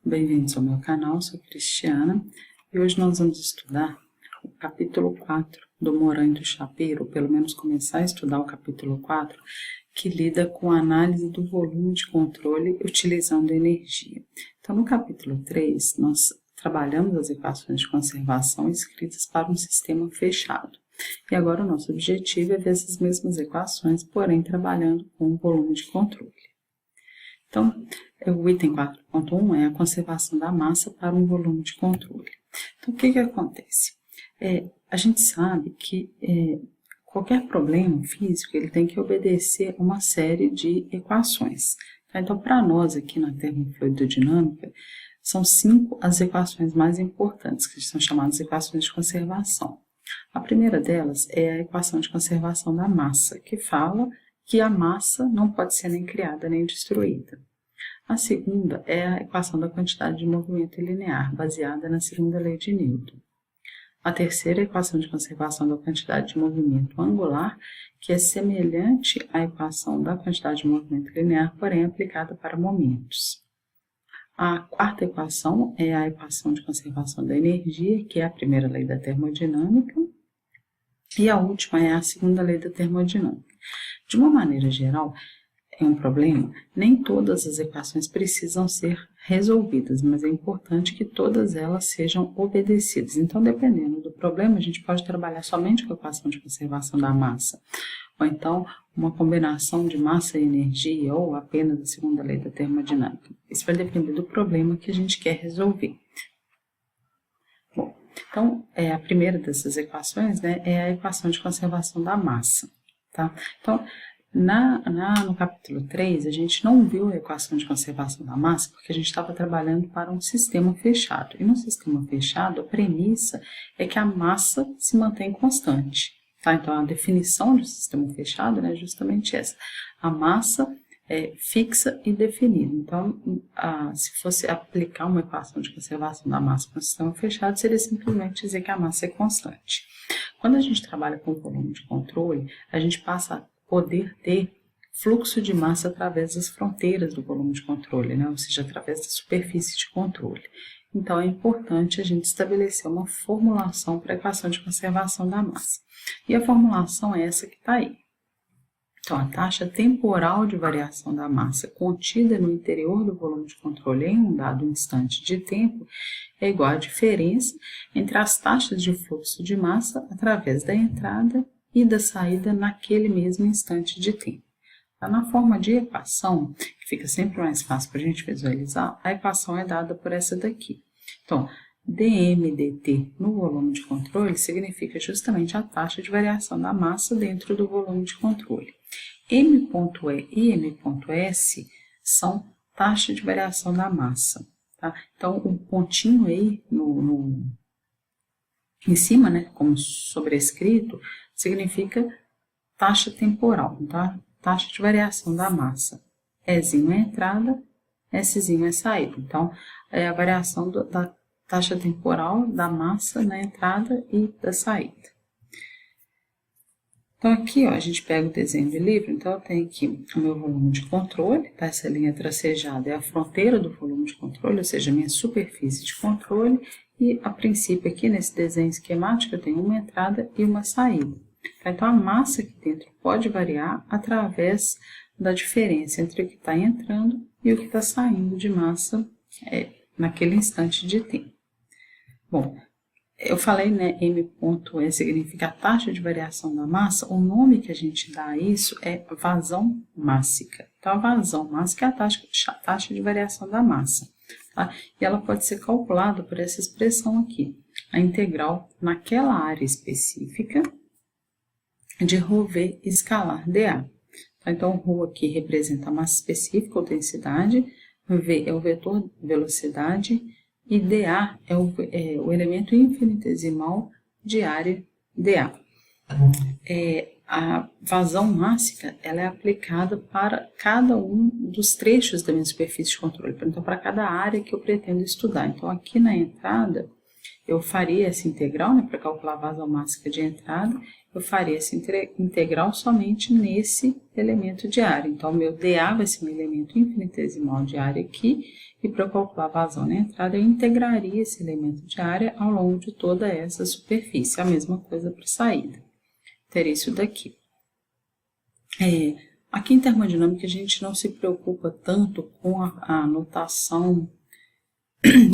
Bem-vindos ao meu canal, sou Cristiana e hoje nós vamos estudar o capítulo 4 do Morin do Chapeiro, ou pelo menos começar a estudar o capítulo 4, que lida com a análise do volume de controle utilizando energia. Então, no capítulo 3, nós trabalhamos as equações de conservação escritas para um sistema fechado. E agora o nosso objetivo é ver essas mesmas equações, porém trabalhando com o volume de controle. Então, o item 4.1 é a conservação da massa para um volume de controle. Então, o que acontece? A gente sabe que qualquer problema físico ele tem que obedecer uma série de equações. Tá? Então, para nós aqui na termofluidodinâmica, são 5 as equações mais importantes, que são chamadas equações de conservação. A primeira delas é a equação de conservação da massa, que fala que a massa não pode ser nem criada nem destruída. A segunda é a equação da quantidade de movimento linear, baseada na segunda lei de Newton. A terceira é a equação de conservação da quantidade de movimento angular, que é semelhante à equação da quantidade de movimento linear, porém aplicada para momentos. A quarta equação é a equação de conservação da energia, que é a primeira lei da termodinâmica. E a última é a segunda lei da termodinâmica. De uma maneira geral, é um problema, nem todas as equações precisam ser resolvidas, mas é importante que todas elas sejam obedecidas. Então, dependendo do problema, a gente pode trabalhar somente com a equação de conservação da massa, ou então uma combinação de massa e energia, ou apenas a segunda lei da termodinâmica. Isso vai depender do problema que a gente quer resolver. Bom, então, a primeira dessas equações, é a equação de conservação da massa. Tá? Então, no capítulo 3, a gente não viu a equação de conservação da massa porque a gente estava trabalhando para um sistema fechado. E no sistema fechado, a premissa é que a massa se mantém constante. Tá? Então, a definição de sistema fechado é justamente essa. A massa é fixa e definida. Então, se fosse aplicar uma equação de conservação da massa para um sistema fechado, seria simplesmente dizer que a massa é constante. Quando a gente trabalha com volume de controle, a gente passa a poder ter fluxo de massa através das fronteiras do volume de controle, ou seja, através da superfície de controle. Então, é importante a gente estabelecer uma formulação para a equação de conservação da massa. E a formulação é essa que está aí. Então, a taxa temporal de variação da massa contida no interior do volume de controle em um dado instante de tempo é igual à diferença entre as taxas de fluxo de massa através da entrada e da saída naquele mesmo instante de tempo. Tá? Na forma de equação, que fica sempre mais fácil para a gente visualizar, a equação é dada por essa daqui. Então, dm dt no volume de controle significa justamente a taxa de variação da massa dentro do volume de controle. m.e e m.s são taxa de variação da massa. Tá? Então, o pontinho aí em cima, como sobrescrito, significa taxa temporal, tá? Taxa de variação da massa. Ezinho é entrada, Szinho é saída. Então, é a variação da taxa temporal da massa na entrada e da saída. Então, aqui, a gente pega o desenho de livro. Então, eu tenho aqui o meu volume de controle, tá? Essa linha tracejada é a fronteira do volume de controle, ou seja, a minha superfície de controle. E, a princípio, aqui nesse desenho esquemático, eu tenho uma entrada e uma saída. Então, a massa aqui dentro pode variar através da diferença entre o que está entrando e o que está saindo de massa naquele instante de tempo. Bom, eu falei, m.e significa a taxa de variação da massa. O nome que a gente dá a isso é vazão mássica. Então, a vazão mássica é a taxa de variação da massa. Tá? E ela pode ser calculada por essa expressão aqui, a integral naquela área específica de ρv escalar dA. Então, ρ aqui representa a massa específica ou densidade, v é o vetor velocidade e dA é o elemento infinitesimal de área dA. A vazão mássica ela é aplicada para cada um dos trechos da minha superfície de controle, então para cada área que eu pretendo estudar. Então, aqui na entrada, eu faria essa integral, para calcular a vazão mássica de entrada, eu faria essa integral somente nesse elemento de área. Então, o meu dA vai ser um elemento infinitesimal de área aqui, E para eu calcular a vazão na entrada, eu integraria esse elemento de área ao longo de toda essa superfície. A mesma coisa para a saída. Teria isso daqui. Aqui em termodinâmica, a gente não se preocupa tanto com a notação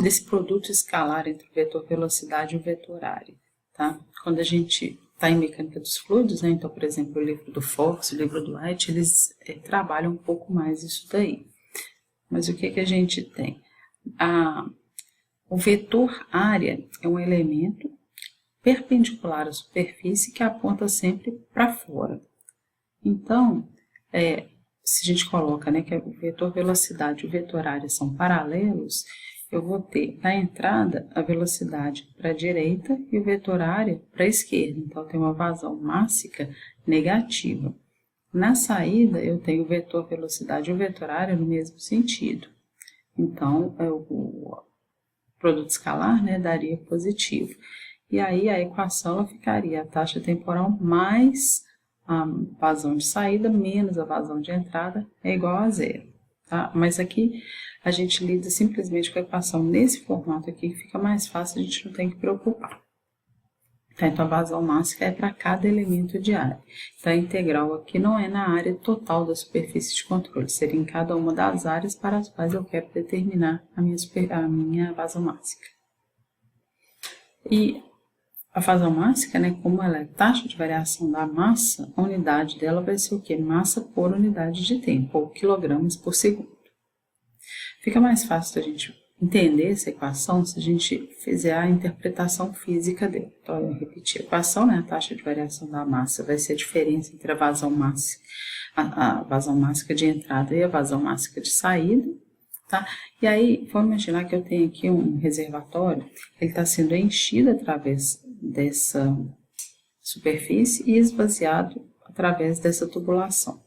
desse produto escalar entre o vetor velocidade e o vetor área. Tá? Quando a gente está em mecânica dos fluidos, né? Então, por exemplo, o livro do Fox, o livro do White, eles trabalham um pouco mais isso daí. Mas o que a gente tem? O vetor área é um elemento perpendicular à superfície que aponta sempre para fora. Então, se a gente coloca, né, que o vetor velocidade e o vetor área são paralelos, eu vou ter na entrada a velocidade para a direita e o vetor área para a esquerda. Então, eu tenho uma vazão mássica negativa. Na saída, eu tenho o vetor velocidade e o vetor área no mesmo sentido. Então, o produto escalar, né, daria positivo. E aí, a equação ela ficaria a taxa temporal mais a vazão de saída menos a vazão de entrada é igual a zero. Tá? Mas aqui a gente lida simplesmente com a equação nesse formato aqui, que fica mais fácil, a gente não tem que preocupar. Tá? Então, a vazão máxima é para cada elemento de área. Então, a integral aqui não é na área total da superfície de controle, seria em cada uma das áreas para as quais eu quero determinar a minha vazão máxima. E a vazão máxima, né, como ela é taxa de variação da massa, a unidade dela vai ser o quê? Massa por unidade de tempo, ou quilogramas por segundo. Fica mais fácil a gente entender essa equação se a gente fizer a interpretação física dela. Então, eu repetir a equação, né, a taxa de variação da massa vai ser a diferença entre a vazão máxima, a vazão máxima de entrada e a vazão máxima de saída. Tá? E aí, vamos imaginar que eu tenho aqui um reservatório, ele está sendo enchido através dessa superfície e esvaziado através dessa tubulação.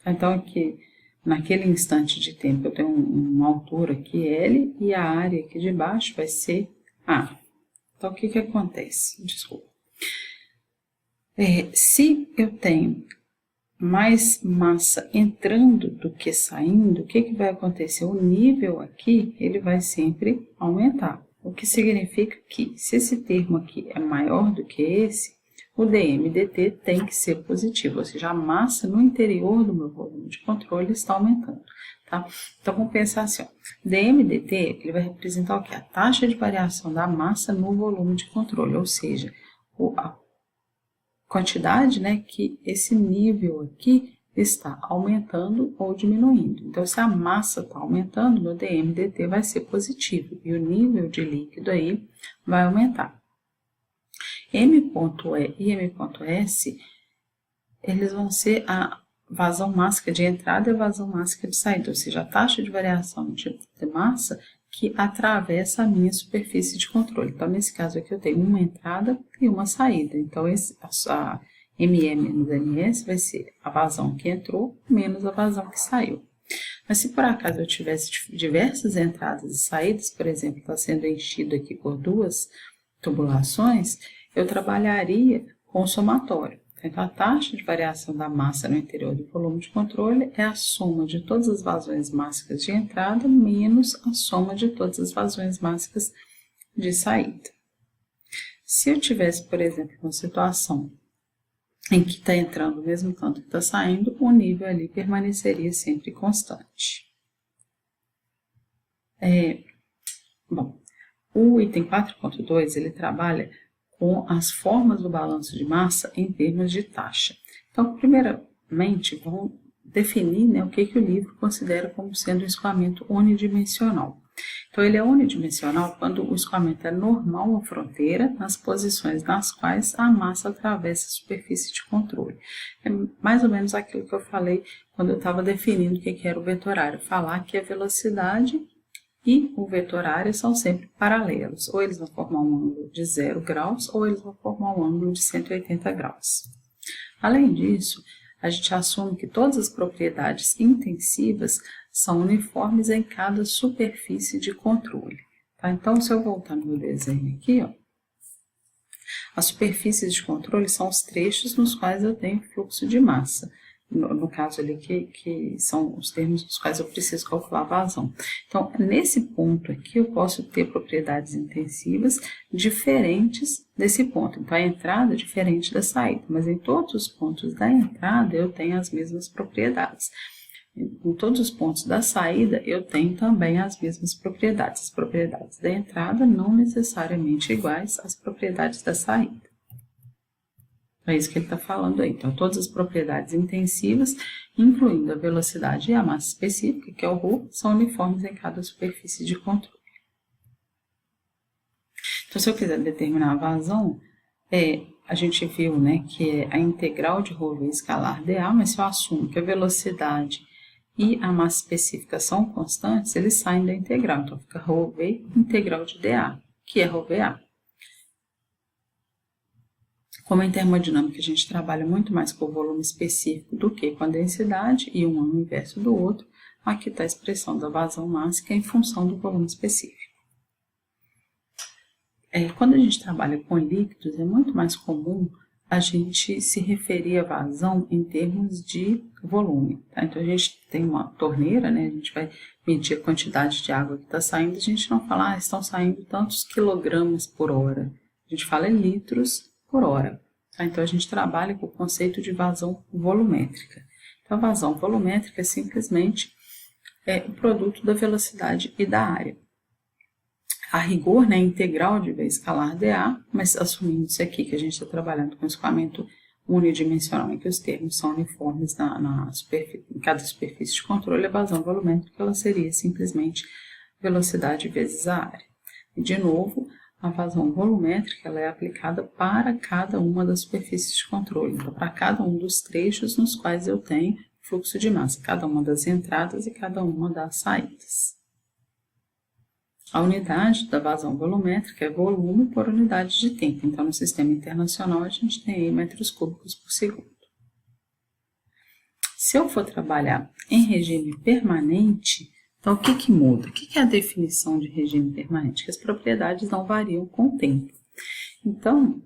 Então, aqui, naquele instante de tempo, eu tenho uma altura aqui, L, e a área aqui de baixo vai ser A. Então, o que acontece? Desculpa. Se eu tenho mais massa entrando do que saindo, o que vai acontecer? O nível aqui, ele vai sempre aumentar. O que significa que, se esse termo aqui é maior do que esse, o dm/dt tem que ser positivo, ou seja, a massa no interior do meu volume de controle está aumentando. Tá? Então, vamos pensar assim, ó, dm/dt ele vai representar o quê? A taxa de variação da massa no volume de controle, ou seja, a quantidade, né, que esse nível aqui está aumentando ou diminuindo. Então, se a massa está aumentando, meu dm/dt vai ser positivo e o nível de líquido aí vai aumentar. M.E e M.S, eles vão ser a vazão máxima de entrada e a vazão máxima de saída, ou seja, a taxa de variação de massa que atravessa a minha superfície de controle. Então, nesse caso aqui, eu tenho uma entrada e uma saída. Então, a MM menos MS vai ser a vazão que entrou menos a vazão que saiu. Mas se por acaso eu tivesse diversas entradas e saídas, por exemplo, está sendo enchido aqui por duas tubulações, eu trabalharia com o somatório. Então, a taxa de variação da massa no interior do volume de controle é a soma de todas as vazões mássicas de entrada menos a soma de todas as vazões mássicas de saída. Se eu tivesse, por exemplo, uma situação em que está entrando o mesmo tanto que está saindo, o nível ali permaneceria sempre constante. O item 4.2, ele trabalha com as formas do balanço de massa em termos de taxa. Então, primeiramente, vamos definir, né, o que o livro considera como sendo um escoamento unidimensional. Então, ele é unidimensional quando o escoamento é normal à fronteira, nas posições nas quais a massa atravessa a superfície de controle. É mais ou menos aquilo que eu falei quando eu estava definindo o que era o vetor área. Falar que a velocidade e o vetor área são sempre paralelos. Ou eles vão formar um ângulo de 0 graus, ou eles vão formar um ângulo de 180 graus. Além disso, a gente assume que todas as propriedades intensivas são uniformes em cada superfície de controle. Tá? Então, se eu voltar no meu desenho aqui, ó, as superfícies de controle são os trechos nos quais eu tenho fluxo de massa. no caso ali que são os termos dos quais eu preciso calcular a vazão. Então, nesse ponto aqui, eu posso ter propriedades intensivas diferentes desse ponto. Então, a entrada é diferente da saída, mas em todos os pontos da entrada eu tenho as mesmas propriedades. Em todos os pontos da saída, eu tenho também as mesmas propriedades. As propriedades da entrada não necessariamente iguais às propriedades da saída. É isso que ele está falando aí. Então, todas as propriedades intensivas, incluindo a velocidade e a massa específica, que é o ρ, são uniformes em cada superfície de controle. Então, se eu quiser determinar a vazão, a gente viu, né, que é a integral de ρv escalar dA, mas se eu assumo que a velocidade e a massa específica são constantes, eles saem da integral. Então, fica ρv integral de dA, que é ρvA. Como em termodinâmica a gente trabalha muito mais com o volume específico do que com a densidade, e um é o inverso do outro, aqui está a expressão da vazão máxima em função do volume específico. Quando a gente trabalha com líquidos, é muito mais comum a gente se referir à vazão em termos de volume. Tá? Então, a gente tem uma torneira, né? A gente vai medir a quantidade de água que está saindo, a gente não fala, estão saindo tantos quilogramas por hora. A gente fala em litros por hora. Tá? Então, a gente trabalha com o conceito de vazão volumétrica. Então, a vazão volumétrica é simplesmente o produto da velocidade e da área. A rigor, né, integral de V escalar dA, mas assumindo isso aqui, que a gente está trabalhando com escoamento unidimensional, em que os termos são uniformes em cada superfície de controle, a vazão volumétrica ela seria simplesmente velocidade vezes a área. E, de novo, a vazão volumétrica ela é aplicada para cada uma das superfícies de controle, então para cada um dos trechos nos quais eu tenho fluxo de massa, cada uma das entradas e cada uma das saídas. A unidade da vazão volumétrica é volume por unidade de tempo, então no sistema internacional a gente tem aí metros cúbicos por segundo. Se eu for trabalhar em regime permanente, então, o que muda? O que é a definição de regime permanente? Que as propriedades não variam com o tempo. Então,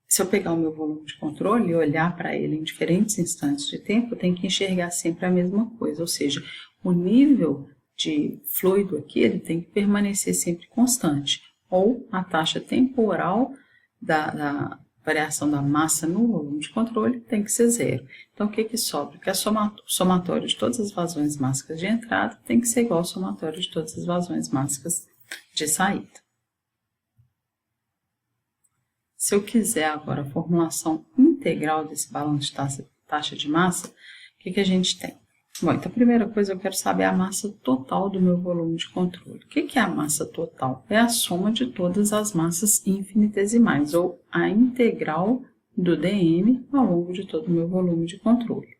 se eu pegar o meu volume de controle e olhar para ele em diferentes instantes de tempo, eu tenho que enxergar sempre a mesma coisa, ou seja, o nível de fluido aqui ele tem que permanecer sempre constante, ou a taxa temporal da variação da massa no volume de controle tem que ser zero. Então, o que sobra? Que o somatório de todas as vazões mássicas de entrada tem que ser igual ao somatório de todas as vazões mássicas de saída. Se eu quiser agora a formulação integral desse balanço de taxa de massa, o que a gente tem? Bom, então a primeira coisa eu quero saber a massa total do meu volume de controle. O que é a massa total? É a soma de todas as massas infinitesimais, ou a integral do dm ao longo de todo o meu volume de controle.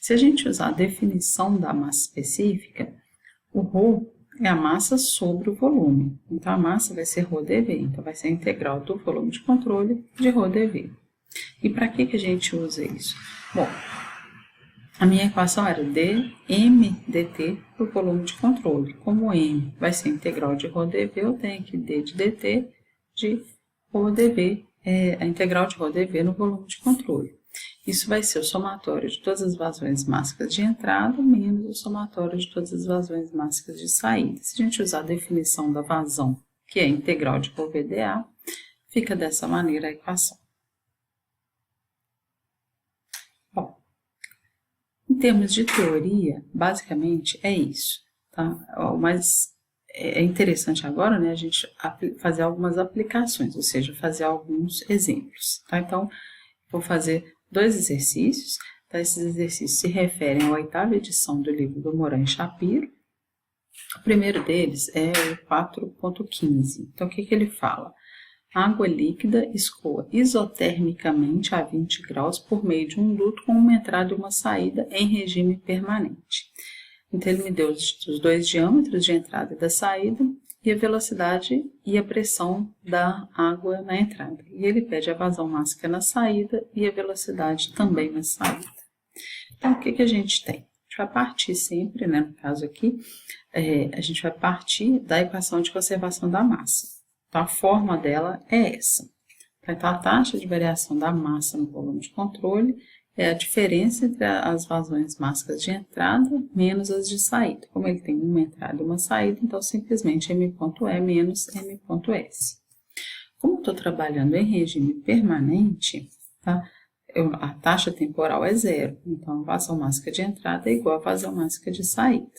Se a gente usar a definição da massa específica, o ρ é a massa sobre o volume. Então, a massa vai ser ρdV, então vai ser a integral do volume de controle de ρdV. E para que a gente usa isso? Bom, a minha equação era dm dt para o volume de controle. Como m vai ser integral de ρdV, eu tenho aqui d de dt de ρdV, a integral de ρdV no volume de controle. Isso vai ser o somatório de todas as vazões mássicas de entrada menos o somatório de todas as vazões mássicas de saída. Se a gente usar a definição da vazão, que é a integral de ρvdA, fica dessa maneira a equação. Bom, em termos de teoria, basicamente é isso, tá? Mas é interessante agora, né, a gente fazer algumas aplicações, ou seja, fazer alguns exemplos, tá? Então, vou fazer 2 exercícios, tá? Esses exercícios se referem à 8ª edição do livro do Morin e Shapiro. O primeiro deles é o 4.15. Então, o que ele fala? Água líquida escoa isotermicamente a 20 graus por meio de um duto com uma entrada e uma saída em regime permanente. Então, ele me deu os 2 diâmetros de entrada e da saída e a velocidade e a pressão da água na entrada. E ele pede a vazão máxima na saída e a velocidade também na saída. Então, o que a gente tem? A gente vai partir sempre, né, no caso aqui, a gente vai partir da equação de conservação da massa. Então, a forma dela é essa. Então, a taxa de variação da massa no volume de controle é a diferença entre as vazões mássicas de entrada menos as de saída. Como ele tem uma entrada e uma saída, então simplesmente M.E menos M.S. Como eu estou trabalhando em regime permanente, tá? A taxa temporal é zero, então a vazão mássica de entrada é igual à vazão mássica de saída.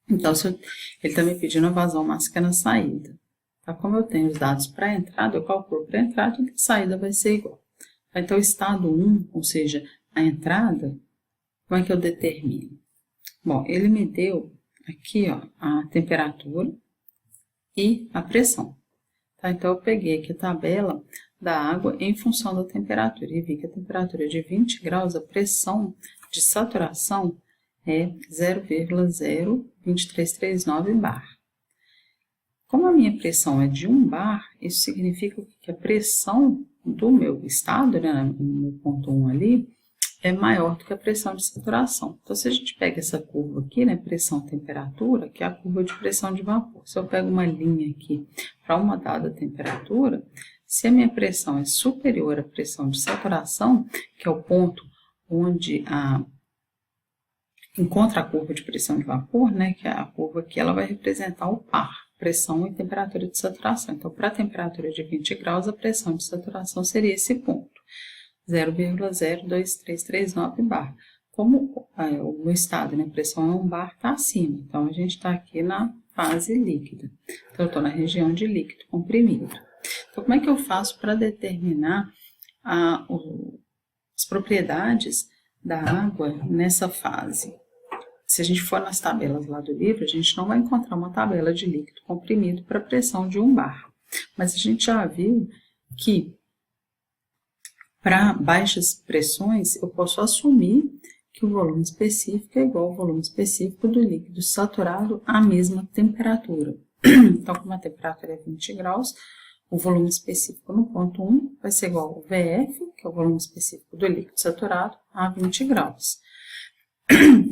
Então, ele está me pedindo a vazão mássica na saída. Tá? Como eu tenho os dados para a entrada, eu calculo para a entrada e a saída vai ser igual. Então, o estado 1, ou seja, a entrada, como é que eu determino? Bom, ele me deu aqui ó, a temperatura e a pressão. Tá? Então, eu peguei aqui a tabela da água em função da temperatura e vi que a temperatura é de 20 graus, a pressão de saturação é 0,02339 bar. Como a minha pressão é de 1 bar, isso significa que a pressão do meu estado, né, no ponto 1 ali, é maior do que a pressão de saturação. Então, se a gente pega essa curva aqui, né, pressão-temperatura, que é a curva de pressão de vapor. Se eu pego uma linha aqui para uma dada temperatura, se a minha pressão é superior à pressão de saturação, que é o ponto onde encontra a curva de pressão de vapor, né, que é a curva aqui, ela vai representar o par, pressão e temperatura de saturação. Então, para a temperatura de 20 graus, a pressão de saturação seria esse ponto, 0,02339 bar. Como o meu estado, né, pressão é 1 bar, está acima. Então, a gente está aqui na fase líquida. Então, eu estou na região de líquido comprimido. Então, como é que eu faço para determinar as propriedades da água nessa fase? Se a gente for nas tabelas lá do livro, a gente não vai encontrar uma tabela de líquido comprimido para pressão de 1 bar. Mas a gente já viu que para baixas pressões eu posso assumir que o volume específico é igual ao volume específico do líquido saturado à mesma temperatura. Então, como a temperatura é 20 graus, o volume específico no ponto 1 vai ser igual ao VF, que é o volume específico do líquido saturado, a 20 graus.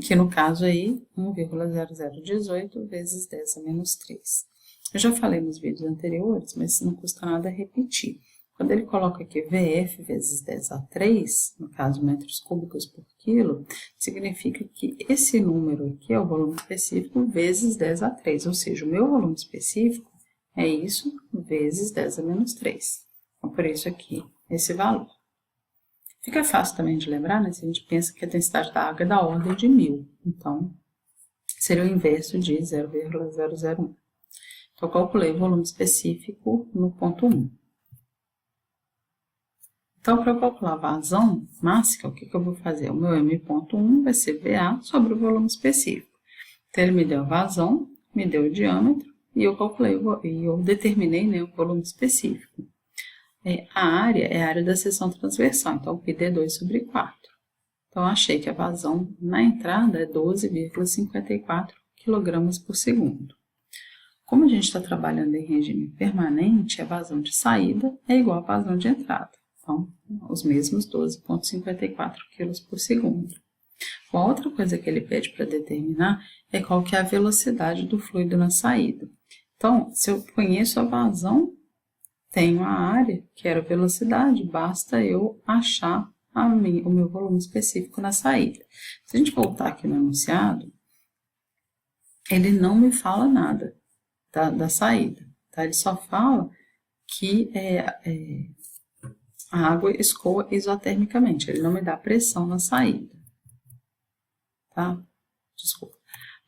Que no caso aí, 1,0018 vezes 10 a menos 3. Eu já falei nos vídeos anteriores, mas não custa nada repetir. Quando ele coloca aqui VF vezes 10 a 3, no caso metros cúbicos por quilo, significa que esse número aqui é o volume específico vezes 10 a 3, ou seja, o meu volume específico é isso vezes 10 a menos 3. Então, por isso aqui, esse valor. Fica fácil também de lembrar, né? Se a gente pensa que a densidade da água é da ordem de 1000. Então, seria o inverso de 0,001. Então, eu calculei o volume específico no ponto 1. Então, para eu calcular a vazão máxima, o que eu vou fazer? O meu M.1 vai ser VA sobre o volume específico. Então, ele me deu a vazão, me deu o diâmetro, e eu calculei, e eu determinei, né, o volume específico. A área é a área da seção transversal, então πd é 2 sobre 4. Então, achei que a vazão na entrada é 12,54 kg por segundo. Como a gente está trabalhando em regime permanente, a vazão de saída é igual à vazão de entrada. Então, os mesmos 12,54 kg por segundo. Uma outra coisa que ele pede para determinar é qual que é a velocidade do fluido na saída. Então, se eu conheço a vazão, tenho a área, que era a velocidade, basta eu achar o meu volume específico na saída. Se a gente voltar aqui no enunciado, ele não me fala nada da saída. Tá? Ele só fala que a água escoa isotermicamente, ele não me dá pressão na saída. Tá? Desculpa.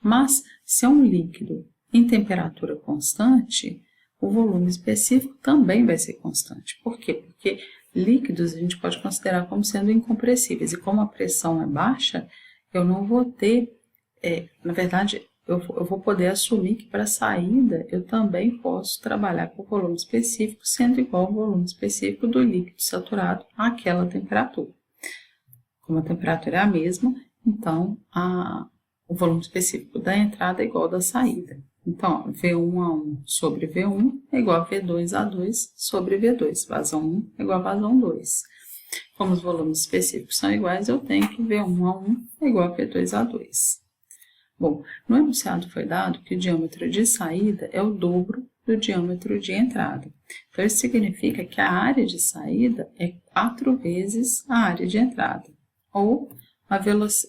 Mas, se é um líquido em temperatura constante, o volume específico também vai ser constante. Por quê? Porque líquidos a gente pode considerar como sendo incompressíveis. E como a pressão é baixa, eu não vou ter... na verdade, eu vou poder assumir que para a saída eu também posso trabalhar com o volume específico, sendo igual ao volume específico do líquido saturado àquela temperatura. Como a temperatura é a mesma, então o volume específico da entrada é igual ao da saída. Então, V1A1 sobre V1 é igual a V2A2 sobre V2. Vazão 1 é igual a vazão 2. Como os volumes específicos são iguais, eu tenho que V1A1 é igual a V2A2. Bom, no enunciado foi dado que o diâmetro de saída é o dobro do diâmetro de entrada. Então, isso significa que a área de saída é 4 vezes a área de entrada. Ou,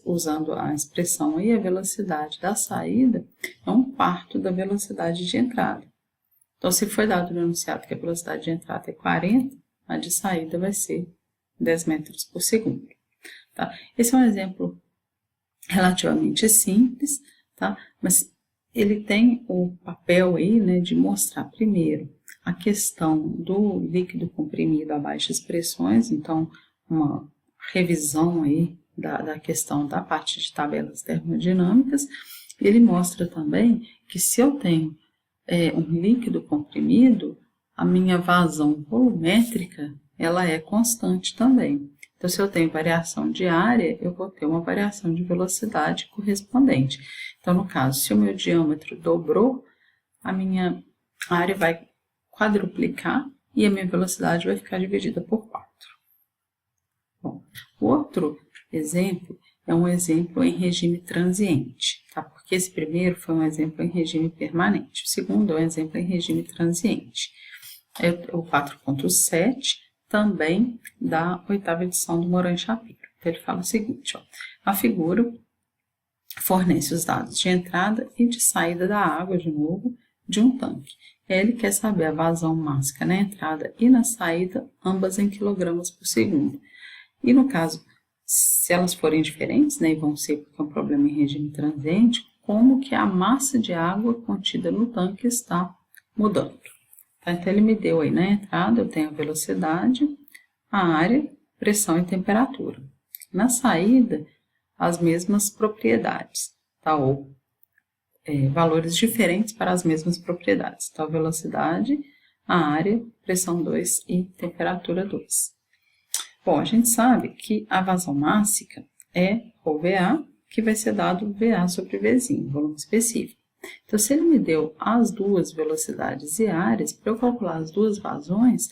usando a expressão aí, a velocidade da saída é 1/4 da velocidade de entrada. Então, se foi dado no enunciado que a velocidade de entrada é 40, a de saída vai ser 10 metros por segundo. Tá? Esse é um exemplo relativamente simples, tá? Mas ele tem o papel aí, né, de mostrar primeiro a questão do líquido comprimido a baixas pressões, então uma revisão aí da questão da parte de tabelas termodinâmicas. Ele mostra também que se eu tenho um líquido comprimido, a minha vazão volumétrica ela é constante também. Então, se eu tenho variação de área, eu vou ter uma variação de velocidade correspondente. Então, no caso, se o meu diâmetro dobrou, a minha área vai quadruplicar e a minha velocidade vai ficar dividida por 4. Bom, o outro exemplo é um exemplo em regime transiente, tá? Porque esse primeiro foi um exemplo em regime permanente. O segundo é um exemplo em regime transiente. É o 4.7, também da 8ª edição do Moran e Shapiro. Então, ele fala o seguinte, ó, a figura fornece os dados de entrada e de saída da água, de novo, de um tanque. Ele quer saber a vazão máxima na entrada e na saída, ambas em quilogramas por segundo. E no caso, se elas forem diferentes, né, e vão ser porque é um problema em regime transiente, como que a massa de água contida no tanque está mudando. Então, ele me deu aí na entrada, eu tenho a velocidade, a área, pressão e temperatura. Na saída, as mesmas propriedades, tá? Ou valores diferentes para as mesmas propriedades. Então, a velocidade, a área, pressão 2 e temperatura 2. Bom, a gente sabe que a vazão máxima é ρVA, que vai ser dado VA sobre Vzinho, volume específico. Então, se ele me deu as duas velocidades e áreas, para eu calcular as duas vazões,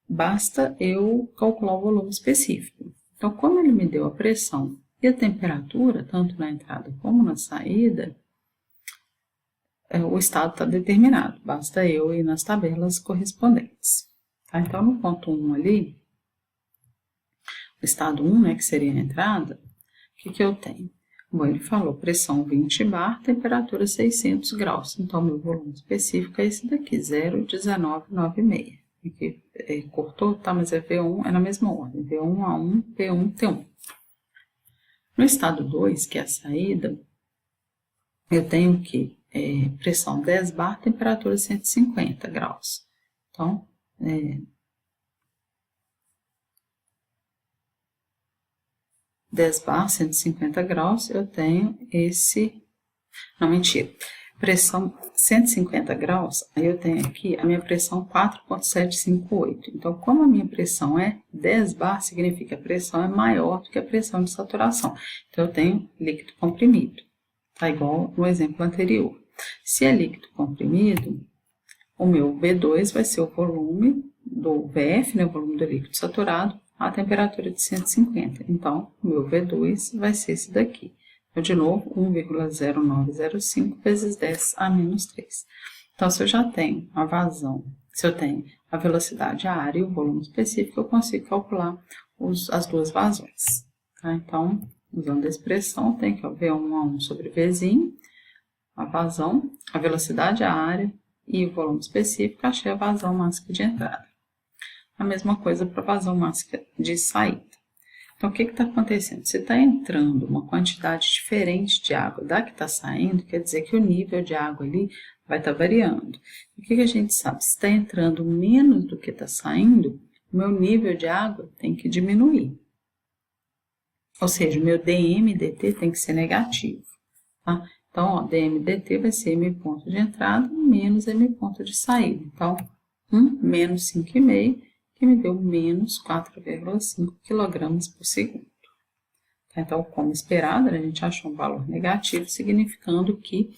basta eu calcular o volume específico. Então, como ele me deu a pressão e a temperatura, tanto na entrada como na saída, o estado está determinado, basta eu ir nas tabelas correspondentes. Tá? Então, no ponto 1 ali, o estado 1, né, que seria a entrada, o que eu tenho? Bom, ele falou pressão 20 bar, temperatura 600 graus. Então, meu volume específico é esse daqui, 0,1996. Aqui cortou, tá? Mas é V1, é na mesma ordem. V1, A1, P1, T1. No estado 2, que é a saída, eu tenho que pressão 10 bar, temperatura 150 graus. Então, 10 bar, 150 graus, eu tenho esse... Não, mentira. Pressão 150 graus, aí eu tenho aqui a minha pressão 4.758. Então, como a minha pressão é 10 bar, significa que a pressão é maior do que a pressão de saturação. Então, eu tenho líquido comprimido. Tá igual no exemplo anterior. Se é líquido comprimido, o meu V2 vai ser o volume do VF, né, o volume do líquido saturado, a temperatura de 150. Então, o meu V2 vai ser esse daqui. Então, de novo, 1,0905 vezes 10 a menos 3. Então, se eu já tenho a vazão, se eu tenho a velocidade, a área e o volume específico, eu consigo calcular as duas vazões. Tá? Então, usando a expressão, tem que V1 sobre Vzinho, a vazão, a velocidade, a área e o volume específico, achei a vazão máxima de entrada. A mesma coisa para a vazão máxima de saída. Então, o que está acontecendo? Se está entrando uma quantidade diferente de água da que está saindo, quer dizer que o nível de água ali vai estar variando. O que a gente sabe? Se está entrando menos do que está saindo, o meu nível de água tem que diminuir. Ou seja, o meu dm/dt tem que ser negativo. Tá? Então, ó, dm/dt vai ser m ponto de entrada menos m ponto de saída. Então, 1 menos 5,5, que me deu menos 4,5 kg por segundo. Tá? Então, como esperado, a gente achou um valor negativo, significando que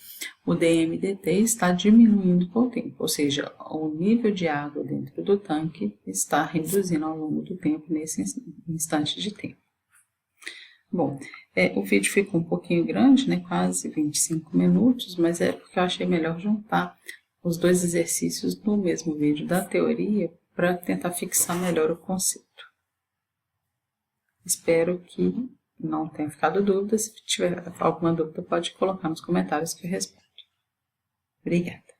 o dm/dt está diminuindo com o tempo, ou seja, o nível de água dentro do tanque está reduzindo ao longo do tempo, nesse instante de tempo. Bom, o vídeo ficou um pouquinho grande, né, quase 25 minutos, mas é porque eu achei melhor juntar os dois exercícios no mesmo vídeo da teoria para tentar fixar melhor o conceito. Espero que não tenha ficado dúvida. Se tiver alguma dúvida, pode colocar nos comentários que eu respondo. Obrigada.